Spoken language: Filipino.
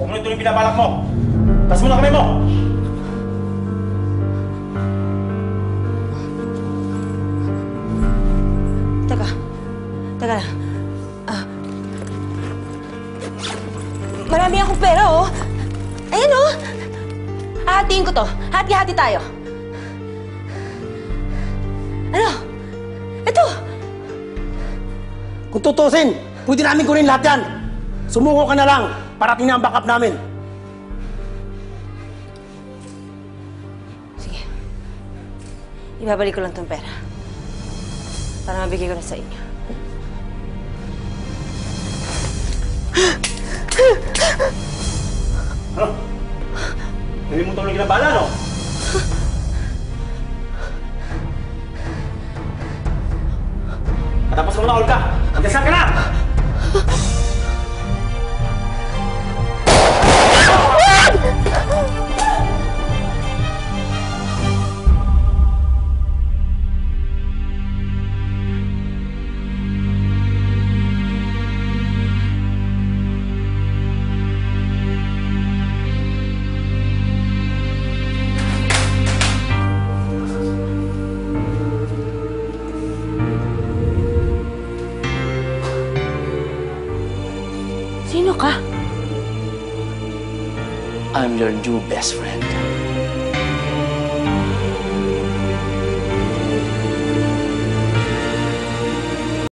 Huwag mo na ito yung binabalak mo. Tas mo na kamay mo! Teka. Teka lang. Marami akong pera, oh. Ayan, oh. Hahatiin ko to. Hati-hati tayo. Ano? Ito! Kung tutusin, pwede namin kunin lahat yan. Sumuko ka na lang. Parating na ang backup namin. Sige. Ibabalik ko lang tong pera. Para mabigay ko na sa inyo. Ano? Hindi mo tuloy kinabala, no? Patapos mo na, Olga! Magdasal ka na! Sino ka? I'm your new best friend.